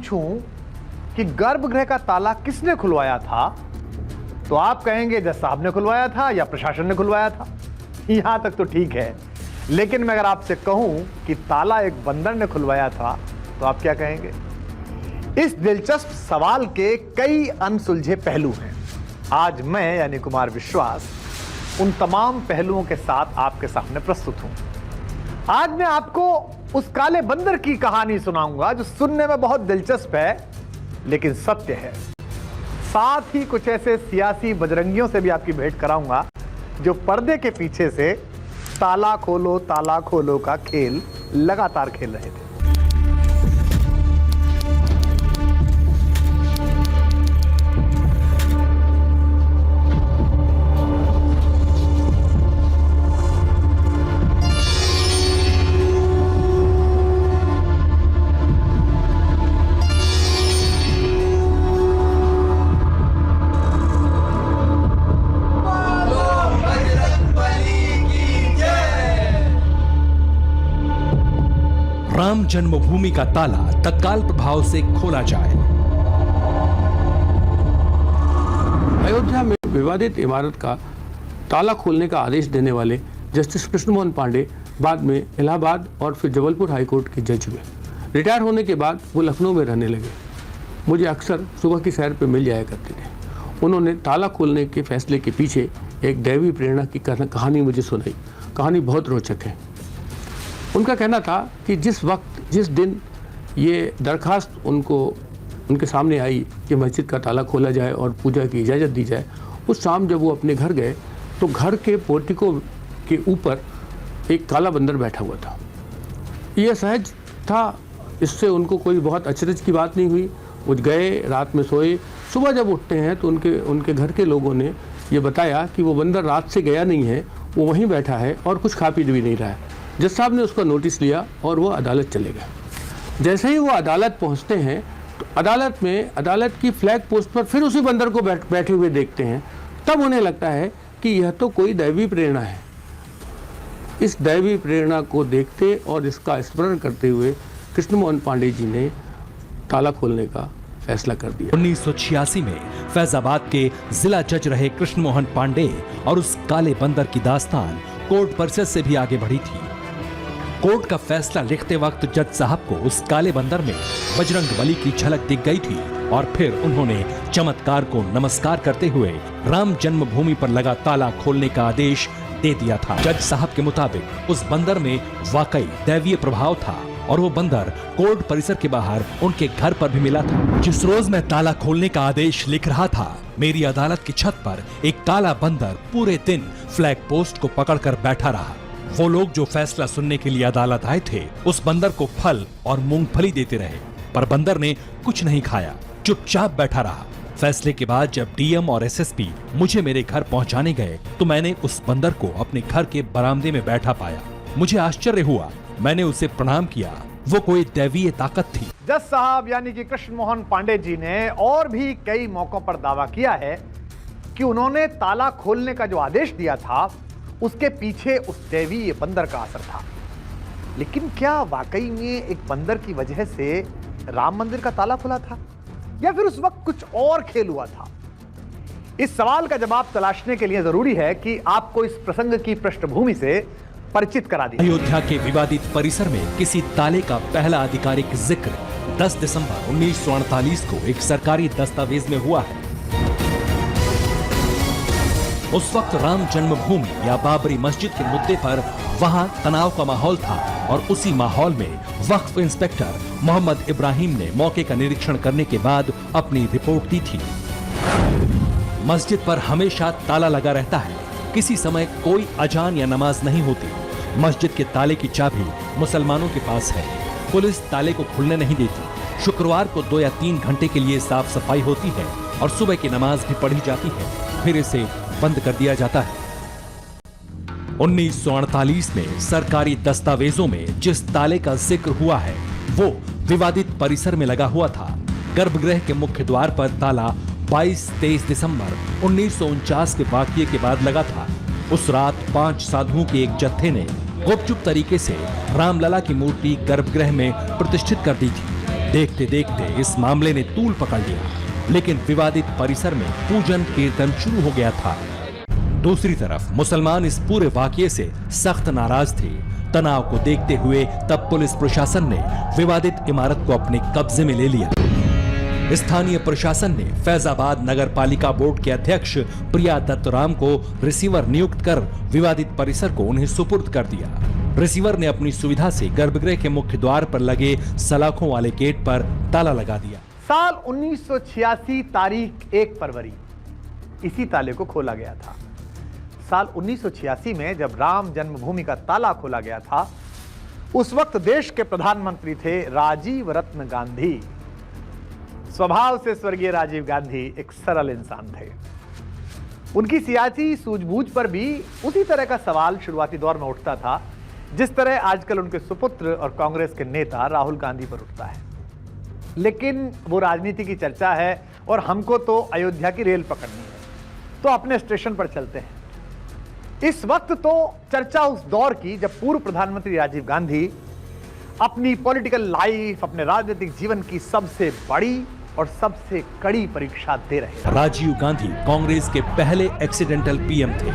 पूछूं कि गर्भगृह का ताला किसने खुलवाया था, तो आप कहेंगे जज साहब ने खुलवाया था या प्रशासन ने खुलवाया था। यहां तक तो ठीक है, लेकिन मैं अगर आपसे कहूं कि ताला एक बंदर ने खुलवाया था, तो आप क्या कहेंगे? इस दिलचस्प सवाल के कई अनसुलझे पहलू हैं। आज मैं यानी कुमार विश्वास उन तमाम पहलुओं के साथ आपके सामने प्रस्तुत हूं। आज मैं आपको उस काले बंदर की कहानी सुनाऊंगा जो सुनने में बहुत दिलचस्प है लेकिन सत्य है। साथ ही कुछ ऐसे सियासी बजरंगियों से भी आपकी भेंट कराऊंगा जो पर्दे के पीछे से ताला खोलो का खेल लगातार खेल रहे थे। राम जन्मभूमि का ताला तत्काल प्रभाव से खोला जाए। अयोध्या में विवादित इमारत का ताला खोलने का आदेश देने वाले जस्टिस कृष्ण मोहन पांडे बाद में इलाहाबाद और फिर जबलपुर हाईकोर्ट के जज हुए। रिटायर होने के बाद वो लखनऊ में रहने लगे। मुझे अक्सर सुबह की सैर पे मिल जाया करते थे। उन्होंने ताला खोलने के फैसले के पीछे एक दैवी प्रेरणा की कहानी मुझे सुनाई। कहानी बहुत रोचक है। उनका कहना था कि जिस दिन ये दरखास्त उनके सामने आई कि मस्जिद का ताला खोला जाए और पूजा की इजाज़त दी जाए, उस शाम जब वो अपने घर गए तो घर के पोर्टिको के ऊपर एक काला बंदर बैठा हुआ था। यह सहज था, इससे उनको कोई बहुत अचरज की बात नहीं हुई। वो गए, रात में सोए, सुबह जब उठते हैं तो उनके घर के लोगों ने ये बताया कि वो बंदर रात से गया नहीं है, वो वहीं बैठा है और कुछ खा पी भी नहीं रहा है। जज साहब ने उसका नोटिस लिया और वो अदालत चले गए। जैसे ही वो अदालत पहुंचते हैं तो अदालत की फ्लैग पोस्ट पर फिर उसी बंदर को बैठे हुए देखते हैं। तब उन्हें लगता है कि यह तो कोई दैवी प्रेरणा है। इस दैवी प्रेरणा को देखते और इसका स्मरण करते हुए कृष्ण मोहन पांडे जी ने ताला खोलने का फैसला कर दिया। 1986 में फैजाबाद के जिला जज रहे कृष्ण मोहन पांडे और उस काले बंदर की दास्तान कोर्ट परिसर से भी आगे बढ़ी थी। कोर्ट का फैसला लिखते वक्त जज साहब को उस काले बंदर में बजरंग बली की झलक दिख गई थी और फिर उन्होंने चमत्कार को नमस्कार करते हुए राम जन्मभूमि पर लगा ताला खोलने का आदेश दे दिया था। जज साहब के मुताबिक उस बंदर में वाकई दैवीय प्रभाव था और वो बंदर कोर्ट परिसर के बाहर उनके घर पर भी मिला था। जिस रोज मैं ताला खोलने का आदेश लिख रहा था, मेरी अदालत की छत पर एक काला बंदर पूरे दिन फ्लैग पोस्ट को पकड़कर बैठा रहा। वो लोग जो फैसला सुनने के लिए अदालत आए थे उस बंदर को फल और मूंगफली देते रहे, पर बंदर ने कुछ नहीं खाया, चुपचाप बैठा रहा। फैसले के बाद जब डीएम और एसएसपी मुझे मेरे घर पहुंचाने गए तो मैंने उस बंदर को अपने घर के बरामदे में बैठा पाया। मुझे आश्चर्य हुआ, मैंने उसे प्रणाम किया। वो कोई दैवीय ताकत थी। जज साहब यानी कि कृष्ण मोहन पांडे जी ने और भी कई मौकों पर दावा किया है कि उन्होंने ताला खोलने का जो आदेश दिया था उसके पीछे उस दैवीय बंदर का असर था। लेकिन क्या वाकई में एक बंदर की वजह से राम मंदिर का ताला खुला था या फिर उस वक्त कुछ और खेल हुआ था? इस सवाल का जवाब तलाशने के लिए जरूरी है कि आपको इस प्रसंग की पृष्ठभूमि से परिचित करा दिया। अयोध्या के विवादित परिसर में किसी ताले का पहला आधिकारिक जिक्र 10 दिसंबर 1948 को एक सरकारी दस्तावेज में हुआ है। उस वक्त राम जन्मभूमि या बाबरी मस्जिद के मुद्दे पर वहां तनाव का माहौल था और उसी माहौल में वक्फ इंस्पेक्टर मोहम्मद इब्राहिम ने मौके का निरीक्षण करने के बाद अपनी रिपोर्ट दी थी। मस्जिद पर हमेशा ताला लगा रहता है, किसी समय कोई अजान या नमाज नहीं होती। मस्जिद के ताले की चाबी मुसलमानों के पास है। पुलिस ताले को खुलने नहीं देती। शुक्रवार को 2 या 3 घंटे के लिए साफ सफाई होती है और सुबह की नमाज भी पढ़ी जाती है, फिर इसे बंद कर दिया जाता है। 1948 में सरकारी दस्तावेजों में जिस ताले का जिक्र हुआ है वो विवादित परिसर में लगा हुआ था। गर्भगृह के मुख्य द्वार पर ताला 22-23 दिसंबर 1949 के वाकये के बाद लगा था। उस रात 5 साधुओं के एक जत्थे ने गुपचुप तरीके से रामलला की मूर्ति गर्भगृह में प्रतिष्ठित कर दी थी। देखते देखते इस मामले ने तूल पकड़ लिया, लेकिन विवादित परिसर में पूजन कीर्तन शुरू हो गया था। दूसरी तरफ मुसलमान इस पूरे वाकये से सख्त नाराज थे। तनाव को देखते हुए तब पुलिस प्रशासन ने विवादित इमारत को अपने कब्जे में ले लिया। स्थानीय प्रशासन ने फैजाबाद नगर पालिका बोर्ड के अध्यक्ष प्रिया दत्तराम को रिसीवर नियुक्त कर विवादित परिसर को उन्हें सुपुर्द कर दिया। रिसीवर ने अपनी सुविधा से गर्भगृह के मुख्य द्वार पर लगे सलाखों वाले गेट पर ताला लगा दिया। साल 1986 तारीख 1 फरवरी इसी ताले को खोला गया था। साल 1986 में जब राम जन्मभूमि का ताला खोला गया था, उस वक्त देश के प्रधानमंत्री थे राजीव रत्न गांधी। स्वभाव से स्वर्गीय राजीव गांधी एक सरल इंसान थे। उनकी सियासी सूझबूझ पर भी उसी तरह का सवाल शुरुआती दौर में उठता था जिस तरह आजकल उनके सुपुत्र और कांग्रेस के नेता राहुल गांधी पर उठता है। लेकिन वो राजनीति की चर्चा है और हमको तो अयोध्या की रेल पकड़नी है, तो अपने स्टेशन पर चलते हैं। इस वक्त तो चर्चा उस दौर की जब पूर्व प्रधानमंत्री राजीव गांधी अपनी पॉलिटिकल लाइफ, अपने राजनीतिक जीवन की सबसे बड़ी और सबसे कड़ी परीक्षा दे रहे हैं। राजीव गांधी कांग्रेस के पहले एक्सीडेंटल पीएम थे।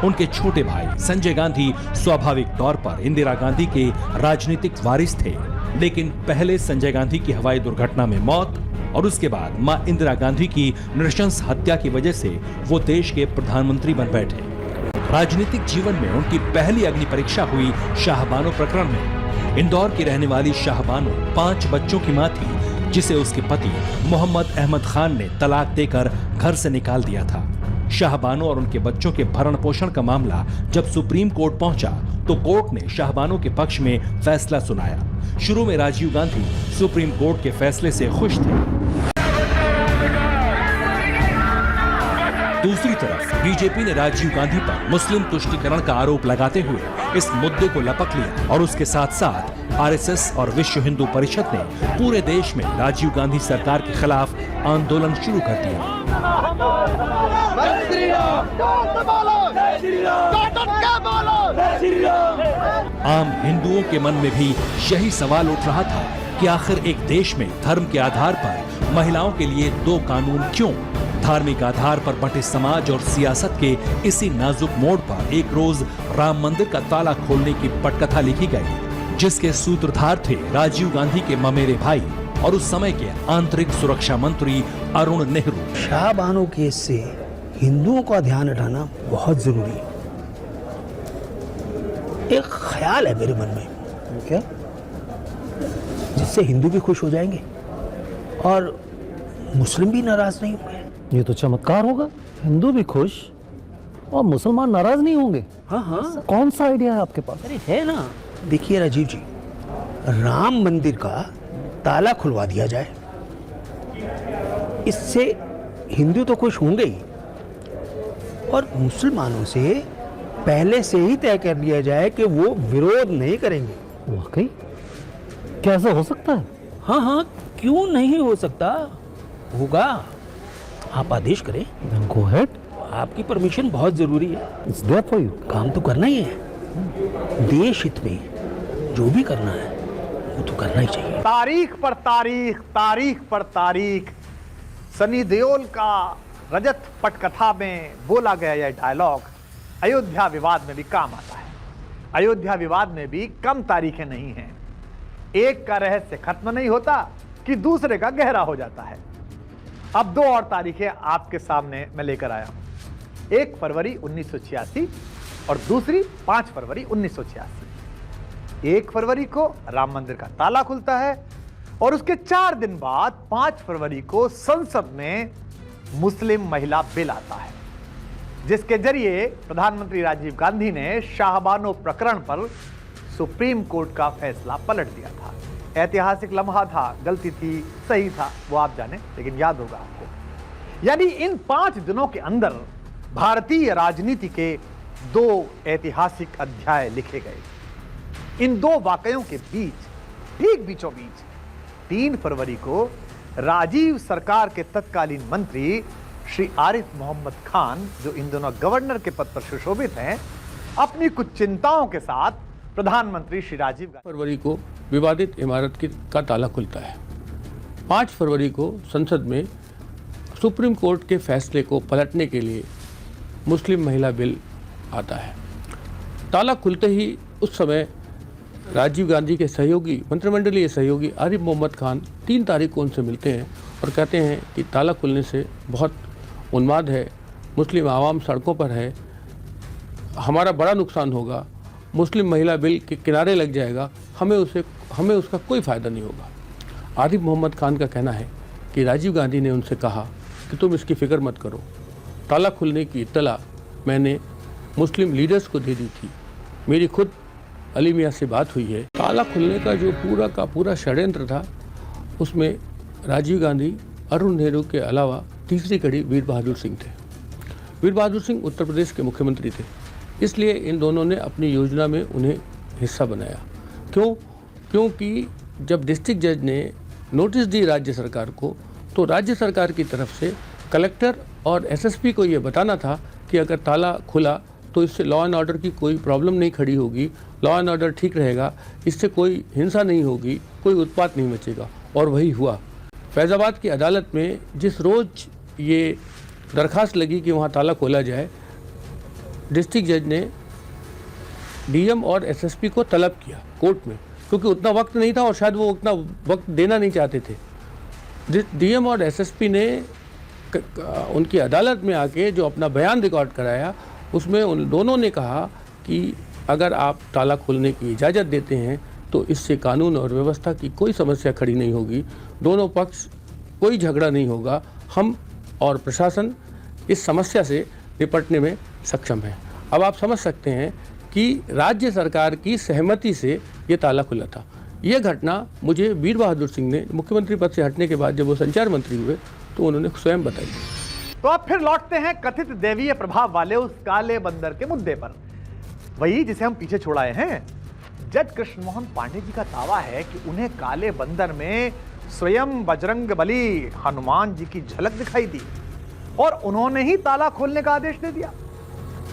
उनके छोटे भाई संजय गांधी स्वाभाविक तौर पर इंदिरा गांधी के राजनीतिक वारिस थे, लेकिन पहले संजय गांधी की हवाई दुर्घटना में मौत और उसके बाद मां इंदिरा गांधी की नृशंस हत्या की वजह से वो देश के प्रधानमंत्री बन बैठे। राजनीतिक जीवन में उनकी पहली अग्नि परीक्षा हुई शाहबानो प्रकरण में। इंदौर की रहने वाली शाहबानो 5 बच्चों की मां थी, जिसे उसके पति मोहम्मद अहमद खान ने तलाक देकर घर से निकाल दिया था। शाहबानो और उनके बच्चों के भरण पोषण का मामला जब सुप्रीम कोर्ट पहुंचा तो कोर्ट ने शाहबानो के पक्ष में फैसला सुनाया। शुरू में राजीव गांधी सुप्रीम कोर्ट के फैसले से खुश थे। दूसरी तरफ बीजेपी ने राजीव गांधी पर मुस्लिम तुष्टीकरण का आरोप लगाते हुए इस मुद्दे को लपक लिया और उसके साथ साथ आरएसएस और विश्व हिंदू परिषद ने पूरे देश में राजीव गांधी सरकार के खिलाफ आंदोलन शुरू कर दिया। आम हिंदुओं के मन में भी यही सवाल उठ रहा था कि आखिर एक देश में धर्म के आधार पर महिलाओं के लिए 2 कानून क्यों? धार्मिक आधार पर बंटे समाज और सियासत के इसी नाजुक मोड़ पर एक रोज राम मंदिर का ताला खोलने की पटकथा लिखी गई, जिसके सूत्रधार थे राजीव गांधी के ममेरे भाई और उस समय के आंतरिक सुरक्षा मंत्री अरुण नेहरू। शाहबानो केस से हिंदुओं का ध्यान हटाना बहुत जरूरी है। एक ख्याल है मेरे मन में, क्या? जिससे हिंदू भी खुश हो जाएंगे और मुस्लिम भी नाराज नहीं होंगे। ये तो चमत्कार होगा, हिंदू भी खुश और मुसलमान नाराज नहीं होंगे। हाँ हाँ, कौन सा आइडिया है आपके पास? अरे है ना। देखिए राजीव जी, राम मंदिर का ताला खुलवा दिया जाए, इससे हिंदू तो खुश होंगे ही और मुसलमानों से पहले से ही तय कर लिया जाए कि वो विरोध नहीं करेंगे। वाकई कैसा हो सकता है? हाँ हाँ, क्यों नहीं हो सकता? होगा, आप आदेश करें। Go ahead. आपकी परमिशन बहुत जरूरी है। It's there for you. काम तो करना ही है, देश हित में जो भी करना है वो तो करना ही चाहिए। तारीख पर तारीख, तारीख पर तारीख, सनी देओल का रजत पटकथा में बोला गया यह डायलॉग अयोध्या विवाद में भी काम आता है। अयोध्या विवाद में भी कम तारीखें नहीं हैं। एक का रहस्य खत्म नहीं होता कि दूसरे का गहरा हो जाता है। अब 2 और तारीखें आपके सामने मैं लेकर आया हूं, 1 फरवरी 1986 और दूसरी 5 फरवरी 1986। 1 फरवरी को राम मंदिर का ताला खुलता है और उसके 4 दिन बाद 5 फरवरी को संसद में मुस्लिम महिला बिल आता है, जिसके जरिए प्रधानमंत्री राजीव गांधी ने शाहबानो प्रकरण पर सुप्रीम कोर्ट का फैसला पलट दिया था। ऐतिहासिक लम्हा था, गलती थी, सही था, वो आप जाने, लेकिन याद होगा आपको। यानी इन 5 दिनों के अंदर भारतीय राजनीति के 2 ऐतिहासिक अध्याय लिखे गए। इन 2 वाकयों के बीच, ठीक बीचों बीच 3 फरवरी को राजीव सरकार के तत्कालीन मंत्री श्री आरिफ मोहम्मद खान, जो इन दोनों गवर्नर के पद पर सुशोभित हैं, अपनी कुछ चिंताओं के साथ प्रधानमंत्री श्री राजीव गांधी। फरवरी को विवादित इमारत का ताला खुलता है। 5 फरवरी को संसद में सुप्रीम कोर्ट के फैसले को पलटने के लिए मुस्लिम महिला बिल आता है। ताला खुलते ही उस समय राजीव गांधी के सहयोगी, मंत्रिमंडलीय सहयोगी आरिफ मोहम्मद खान 3 तारीख को उनसे मिलते हैं और कहते हैं कि ताला खुलने से बहुत उन्माद है, मुस्लिम आवाम सड़कों पर है, हमारा बड़ा नुकसान होगा, मुस्लिम महिला बिल के किनारे लग जाएगा, हमें उसका कोई फ़ायदा नहीं होगा। आरिफ मोहम्मद खान का कहना है कि राजीव गांधी ने उनसे कहा कि तुम इसकी फ़िक्र मत करो, ताला खुलने की इत्तला मैंने मुस्लिम लीडर्स को दे दी थी, मेरी खुद अली मियाँ से बात हुई है। ताला खुलने का जो पूरा का पूरा षड्यंत्र था, उसमें राजीव गांधी, अरुण नेहरू के अलावा तीसरी कड़ी वीर बहादुर सिंह थे। वीर बहादुर सिंह उत्तर प्रदेश के मुख्यमंत्री थे, इसलिए इन दोनों ने अपनी योजना में उन्हें हिस्सा बनाया। क्योंकि जब डिस्ट्रिक्ट जज ने नोटिस दी राज्य सरकार को, तो राज्य सरकार की तरफ से कलेक्टर और एसएसपी को ये बताना था कि अगर ताला खुला तो इससे लॉ एंड ऑर्डर की कोई प्रॉब्लम नहीं खड़ी होगी, लॉ एंड ऑर्डर ठीक रहेगा, इससे कोई हिंसा नहीं होगी, कोई उत्पात नहीं मचेगा। और वही हुआ। फैज़ाबाद की अदालत में जिस रोज़ ये दरखास्त लगी कि वहाँ ताला खोला जाए, डिस्ट्रिक्ट जज ने डीएम और एसएसपी को तलब किया कोर्ट में, क्योंकि उतना वक्त नहीं था और शायद वो उतना वक्त देना नहीं चाहते थे। डीएम और एसएसपी ने उनकी अदालत में आके जो अपना बयान रिकॉर्ड कराया, उसमें उन दोनों ने कहा कि अगर आप ताला खोलने की इजाज़त देते हैं तो इससे कानून और व्यवस्था की कोई समस्या खड़ी नहीं होगी, दोनों पक्ष कोई झगड़ा नहीं होगा, हम और प्रशासन इस समस्या से निपटने में सक्षम है। अब आप समझ सकते हैं कि राज्य सरकार की सहमति से ये ताला खुला था। ये घटना मुझे वीर बहादुर सिंह ने मुख्यमंत्री पद से हटने के बाद जब वो संचार मंत्री हुए तो उन्होंने स्वयं बताई। तो अब फिर लौटते हैं कथित दैवीय प्रभाव वाले उस काले बंदर के मुद्दे पर, वही जिसे हम पीछे छोड़ाए हैं। जज कृष्ण मोहन पांडे जी का दावा है कि उन्हें काले बंदर में स्वयं बजरंग बली हनुमान जी की झलक दिखाई दी और उन्होंने ही ताला खोलने का आदेश दे दिया।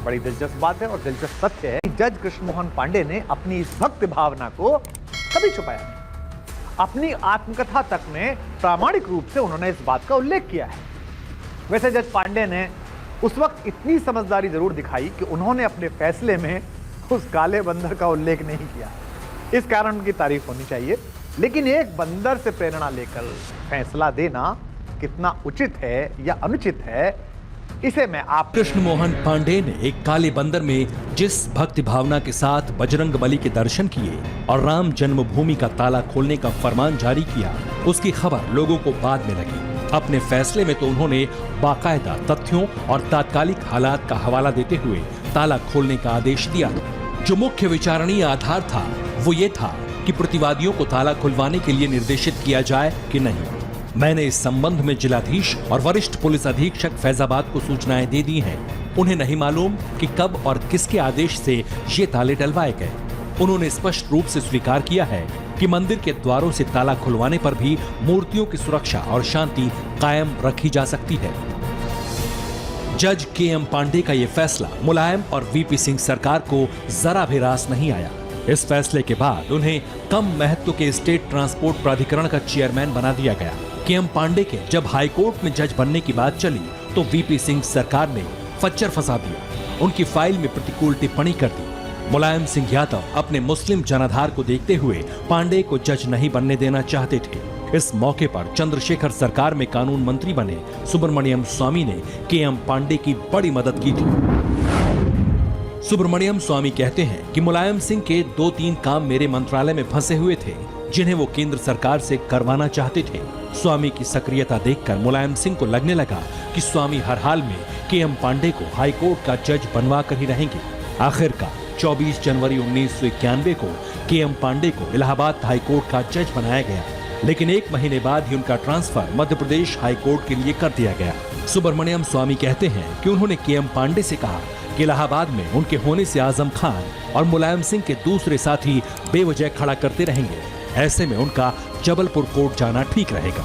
बड़ी दिलचस्प बात है और दिलचस्प सत्य है कि जज कृष्ण मोहन पांडे ने अपनी इस भक्त भावना को कभी छुपाया नहीं। अपनी आत्मकथा तक में प्रामाणिक रूप से उन्होंने इस बात का उल्लेख किया है। वैसे जज पांडे ने उस वक्त इतनी समझदारी जरूर दिखाई कि उन्होंने अपने फैसले में उस काले बंदर का उल्लेख नहीं किया। इस कारण उनकी तारीफ होनी चाहिए, लेकिन एक बंदर से प्रेरणा लेकर फैसला देना कितना उचित है या अनुचित है, इसे मैं आप कृष्ण मोहन पांडे ने एक काले बंदर में जिस भक्ति भावना के साथ बजरंग बली के दर्शन किए और राम जन्मभूमि का ताला खोलने का फरमान जारी किया, उसकी खबर लोगों को बाद में लगी। अपने फैसले में तो उन्होंने बाकायदा तथ्यों और तात्कालिक हालात का हवाला देते हुए ताला खोलने का आदेश दिया। जो मुख्य विचारणीय आधार था वो ये था कि प्रतिवादियों को ताला खुलवाने के लिए निर्देशित किया जाए कि नहीं। मैंने इस संबंध में जिलाधीश और वरिष्ठ पुलिस अधीक्षक फैजाबाद को सूचनाएं दे दी हैं। उन्हें नहीं मालूम कि कब और किसके आदेश से ये ताले डलवाए गए। उन्होंने स्पष्ट रूप से स्वीकार किया है कि मंदिर के द्वारों से ताला खुलवाने पर भी मूर्तियों की सुरक्षा और शांति कायम रखी जा सकती है। जज के.एम. पांडे का यह फैसला मुलायम और वीपी सिंह सरकार को जरा भी रास नहीं आया। इस फैसले के बाद उन्हें कम महत्व के स्टेट ट्रांसपोर्ट प्राधिकरण का चेयरमैन बना दिया गया। के.एम. पांडे के जब हाईकोर्ट में जज बनने की बात चली तो वीपी सिंह सरकार ने फच्चर फंसा दिया, उनकी फाइल में प्रतिकूल टिप्पणी कर दी। मुलायम सिंह यादव अपने मुस्लिम जनाधार को देखते हुए पांडे को जज नहीं बनने देना चाहते थे। इस मौके पर चंद्रशेखर सरकार में कानून मंत्री बने सुब्रमण्यम स्वामी ने के.एम. पांडे की बड़ी मदद की थी। सुब्रमण्यम स्वामी कहते हैं कि मुलायम सिंह के 2-3 काम मेरे मंत्रालय में फंसे हुए थे जिन्हें वो केंद्र सरकार से करवाना चाहते थे। स्वामी की सक्रियता देखकर मुलायम सिंह को लगने लगा कि स्वामी हर हाल में के.एम. पांडे को हाईकोर्ट का जज बनवा कर ही रहेंगे। आखिरकार 24 जनवरी 1991 को के.एम. पांडे को इलाहाबाद हाईकोर्ट का जज बनाया गया, लेकिन 1 महीने बाद ही उनका ट्रांसफर मध्य प्रदेश हाईकोर्ट के लिए कर दिया गया। सुब्रमण्यम स्वामी कहते हैं कि उन्होंने के.एम. पांडे से कहा कि इलाहाबाद में उनके होने से आजम खान और मुलायम सिंह के दूसरे साथी बेवजह खड़ा करते रहेंगे, ऐसे में उनका जबलपुर कोर्ट जाना ठीक रहेगा।